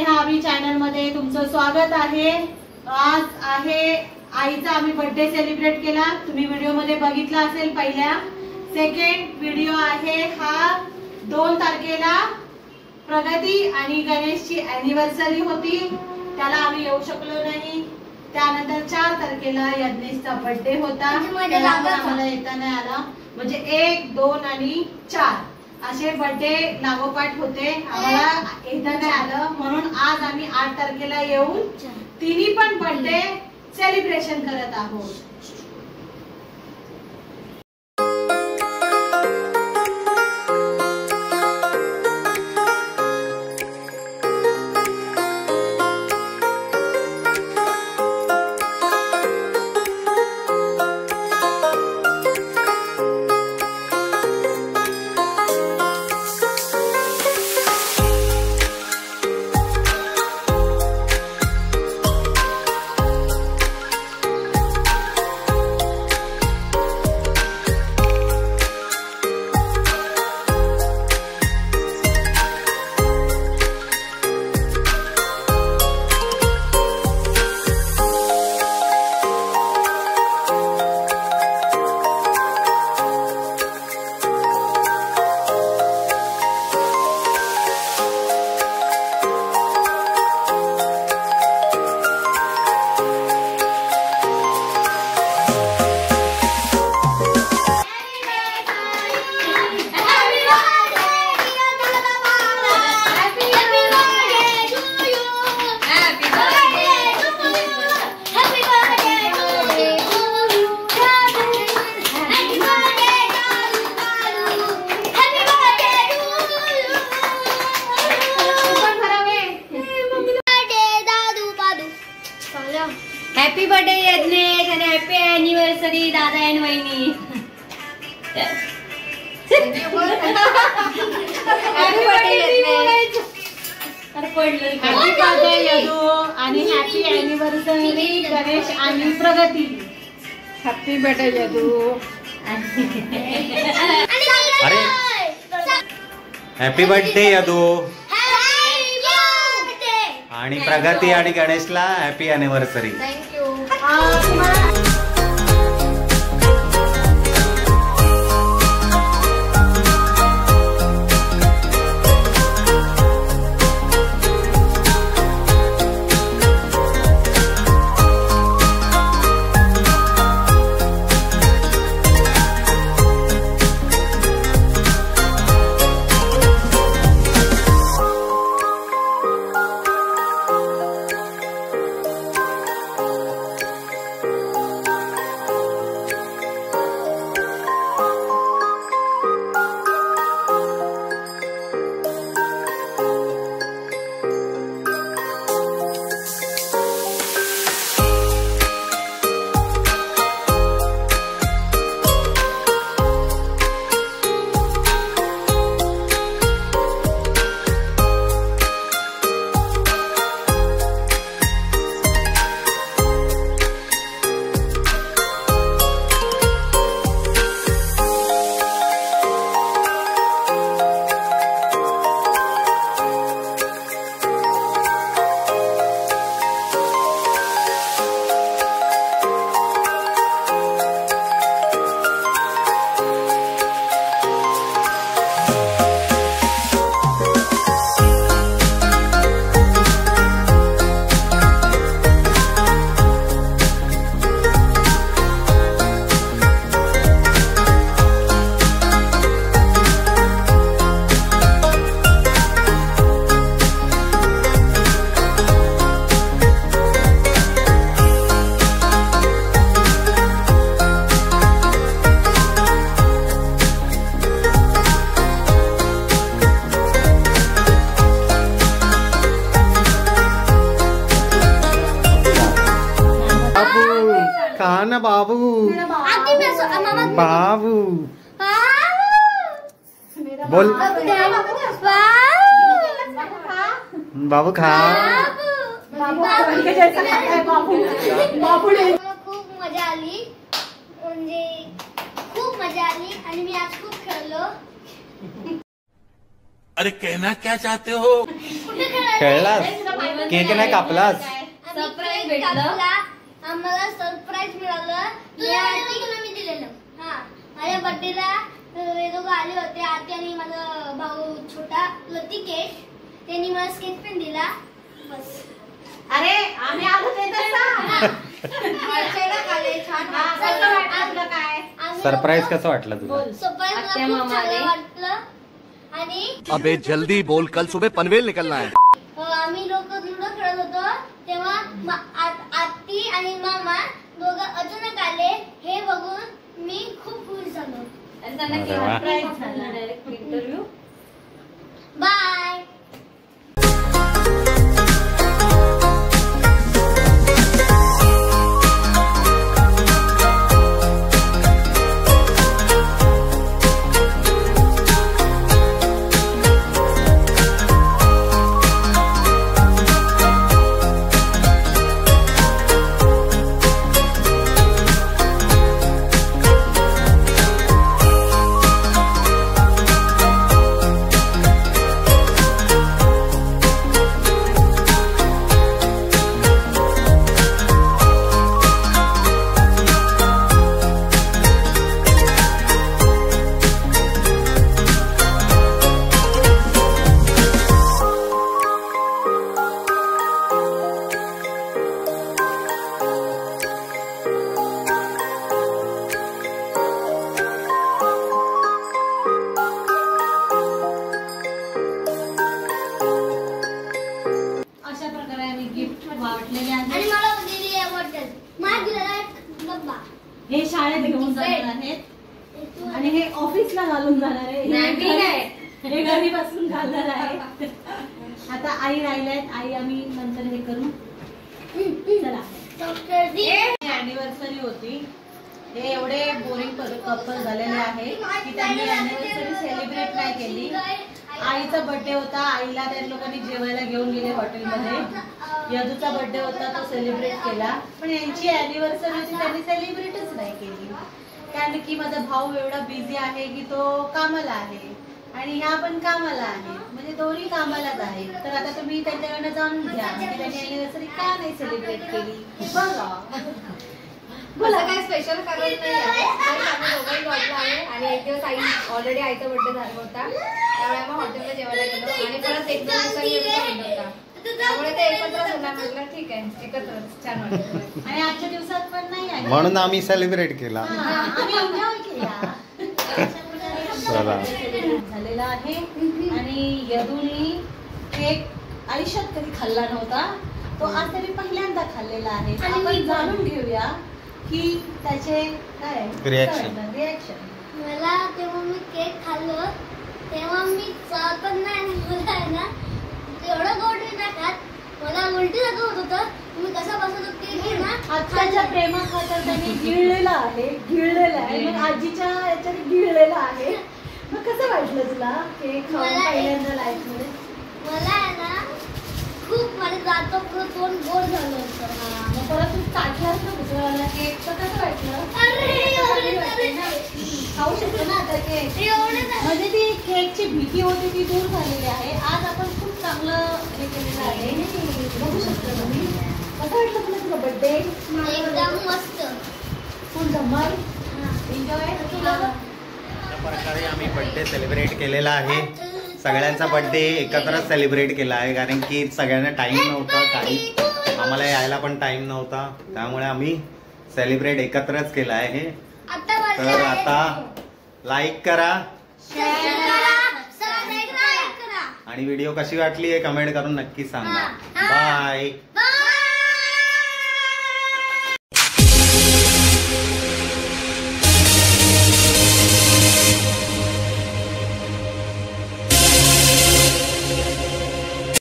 आम्ही चॅनल मध्ये तुमचं स्वागत आहे। आज आहे आईचा आम्ही बर्थडे सेलिब्रेट केला। तुम्ही व्हिडिओ मध्ये बघितला असेल पहिल्या। सेकंड व्हिडिओ आहे हा 2 तारखेला प्रगती आणि गणेशची अॅनिव्हर्सरी होती, त्याला आम्ही येऊ शकलो नाही। त्यानंतर 4 तारखेला यज्ञेशचा बर्थडे होता, आम्हाला येता नाही आला। म्हणजे 1, 2 आणि 4 असे बर्थडे लागोपाठ होते, आम्हाला येता नाही आलं। म्हणून आज आम्ही 8 तारखेला येऊन तिन्ही पण बर्थडे सेलिब्रेशन करत आहोत। हॅपी बर्थडे यज्ञेश आणि हॅपी अॅनिव्हर्सरी दादा आणि वहिनी। Happy birthday Yagnesh, happy birthday Yadu आणि हॅपी अॅनिव्हर्सरी गणेश आणि प्रगती। Happy birthday Yadu. अरे हॅपी बर्थडे यदू आणि प्रगती आणि गणेशला हॅपी अॅनिव्हर्सरी। थँक्यू। कहा ना बाबू बाबू बोल बाबू खा। खूप मजा आली, म्हणजे खूप मजा आली आणि मी आज खूप खेळलो। अरे कहना क्या चाहते हो? खेळलास? केक नाही कापलास? सरप्राईज भेटलं आम्हाला. सरप्राईज मिळालं मी दिलेलं. हा माझ्या बर्थडेला हे दोघं आले होते, आती आणि माझा भाऊ छोटा लतिकेश. त्यांनी मला स्केच पेन दिला. बस. अरे आम्ही आलो ते तर सांग. कसं वाटलं तुला काय? सरप्राईज कसं वाटलं तुला? सरप्राईज मला खूप चांगलं वाटलं. आणि अबे जल्दी बोल, कल सुबह पनवेल निकलना है. आम्ही लोक लुडो खेळत होतो तेव्हा आत्ती आणि मामा दोघं अचानक आले. हे बघून मी खूप खुश झालो. अरे वा. सरप्राईज झाला डायरेक्ट इंटरव्ह्यू. बाय. अशा प्रकारे आम्ही गिफ्ट वाटलेले आणि आहेत. मला दिली आहे बॉटल. मला दिलेला एक डब्बा. हे शाळेत घेऊन जाणार आहेत आणि हे ऑफिसला घालून जाणार आहे. हे घरी बसून घालणार आहे. आता आई राहिल्यात. आई आम्ही नंतर हे करू. चला. अॅनिव्हर्सरी होती. हे एवढे बोरिंग कपल झालेले आहे की त्यांनी अॅनिव्हर्सरी सेलिब्रेट नाही केली. आईचा बर्थडे होता. आईला त्या लोकांनी जेवायला घेऊन गेले हॉटेलमध्ये. यदूचा बर्थडे होता, तो सेलिब्रेट केला. पण यांची अॅनिव्हर्सरी होती, त्यांनी सेलिब्रेटच नाही केली. कारण की माझा भाऊ एवढा बिझी आहे की तो कामाला आहे आणि ह्या पण कामाला आहे. म्हणजे दोन्ही कामालाच आहे. तर आता तुम्ही त्यांच्याकडनं जाणून घ्या की त्यांनी अॅनिव्हर्सरी का नाही सेलिब्रेट केली. बघा. मला काय स्पेशल कारण नाही आहे. आम्ही दोघंही जॉबला आहे आणि एक दिवस आई ऑलरेडी आईचा बर्थडे झाला होता, त्यामुळे आम्ही हॉटेलला जेवायला गेलो आणि परत एक दोन दिवसांनी बर्थडे होता, त्यामुळे ते एकत्र झाला. म्हटलं ठीक आहे, एकत्रच छान वाटलं. आणि आजच्या दिवसात पण नाही आहे म्हणून आम्ही सेलिब्रेट केला. आम्ही एन्जॉय केला. चला. झालेला आहे. आणि यदूनी केक आयुष्यात कधी खाल्ला नव्हता. तो आज तरी पहिल्यांदा खाल्लेला आहे. आपण जाणून घेऊया की त्याचे काय रिॲक्शन. मला तेव्हा मी केक खाल्लो तेव्हा मी चालत नाही. मला आहे ना एवढं गोड नाही खात. मला उलटी लागत होतं. मी कसा बसत होते ना आत्याच्या प्रेमाखातर त्यांनी गिळलेला आहे. मग आजीच्या याच्याने गिळलेला आहे. मग कसं वाटलं तुला केक खाऊन पहिल्यांदा लाईफ मध्ये? मला आहे ना खूप माझं जातो तोंड गोड झालं होतं. मग परत तू काढलास ना दुसऱ्याला केक, तर कसं वाटलं? खाऊ शकतो ना आता केक. म्हणजे ती केकची भीती होती ती दूर झालेली आहे. आज आपण खूप चांगलं हे केलेलं आहे. बघू शकतो तुम्ही. कसं वाटलं तुला तुझा बर्थडे? एकदम मस्त. फुल धमाल एन्जॉय. अशा प्रकारे आम्ही बर्थडे सेलिब्रेट केलेला आहे. सगळ्यांचा बर्थडे एकत्रच सेलिब्रेट केला आहे कारण की सगळ्यांना टाइम नव्हता, काही आम्हाला यायला पण टाइम नव्हता, त्यामुळे आम्ही सेलिब्रेट एकत्रच केला आहे. तर आता लाईक करा सबस्क्राइब करा आणि व्हिडिओ कशी वाटली आहे कमेंट करून नक्की सांगा. बाय.